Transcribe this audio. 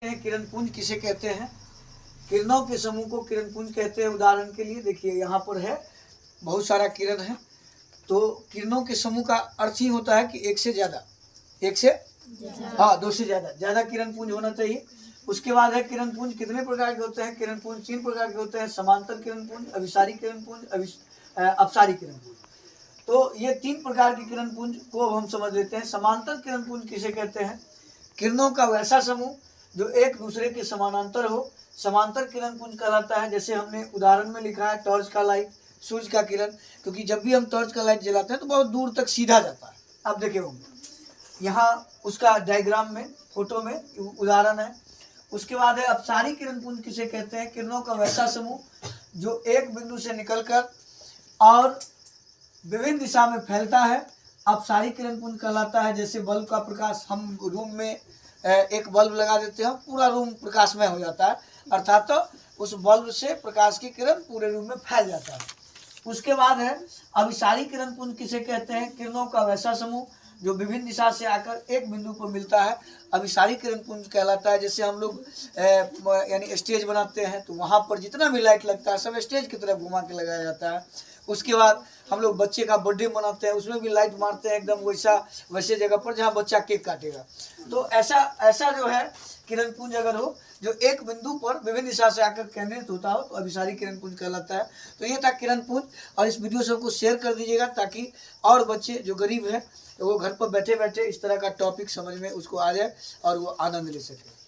किरण पुंज किसे कहते हैं? किरणों के समूह को किरण पुंज कहते हैं। उदाहरण के लिए देखिए यहाँ पर है बहुत सारा किरण है, तो किरणों के समूह का अर्थ ही होता है कि एक से ज्यादा, दो से ज्यादा किरण पुंज होना चाहिए। उसके बाद है किरण पुंज कितने प्रकार के होते हैं? किरण पुंज 3 प्रकार के होते हैं, समांतर किरण पुंज, अभिसारी किरण पुंज, अपसारी किरण पुंज। तो ये 3 प्रकार के किरण पुंज को हम समझ लेते हैं। समांतर किरण पुंज किसे कहते हैं? किरणों का वैसा समूह जो एक दूसरे के समानांतर हो, समांतर किरण पुंज कहलाता है। जैसे हमने उदाहरण में लिखा है टॉर्च का लाइट, सूर्य का किरण, क्योंकि जब भी हम टॉर्च का लाइट जलाते हैं तो बहुत दूर तक सीधा जाता है। आप देखे होंगे यहाँ उसका डायग्राम में, फोटो में उदाहरण है। उसके बाद है अपसारी किरण पुंज किसे कहते हैं? किरणों का वैसा समूह जो एक बिंदु से निकलकर और विभिन्न दिशा में फैलता है, अपसारी किरण पुंज कहलाता है। जैसे बल्ब का प्रकाश, हम रूम में एक बल्ब लगा देते हैं, पूरा रूम प्रकाशमय हो जाता है, अर्थात तो उस बल्ब से प्रकाश की किरण पूरे रूम में फैल जाता है। उसके बाद है अभिसारी किरण पुंज किसे कहते हैं? किरणों का वैसा समूह जो विभिन्न दिशा से आकर एक बिंदु पर मिलता है, अभिसारी किरण पुंज कहलाता है। जैसे हम लोग यानी स्टेज बनाते हैं तो वहाँ पर जितना भी लाइट लगता है सब स्टेज की तरफ घुमा के लगाया जाता है। उसके बाद हम लोग बच्चे का बर्थडे मनाते हैं, उसमें भी लाइट मारते हैं एकदम वैसे जगह पर जहाँ बच्चा केक काटेगा। तो ऐसा जो है किरण पुंज अगर हो जो एक बिंदु पर विभिन्न दिशा से आकर केंद्रित होता हो तो अभिसारी किरण पुंज कहलाता है। तो ये था किरण पुंज, और इस वीडियो सबको शेयर कर दीजिएगा ताकि और बच्चे जो गरीब हैं वो घर पर बैठे बैठे इस तरह का टॉपिक समझ में उसको आ जाए और वो आनंद ले सके।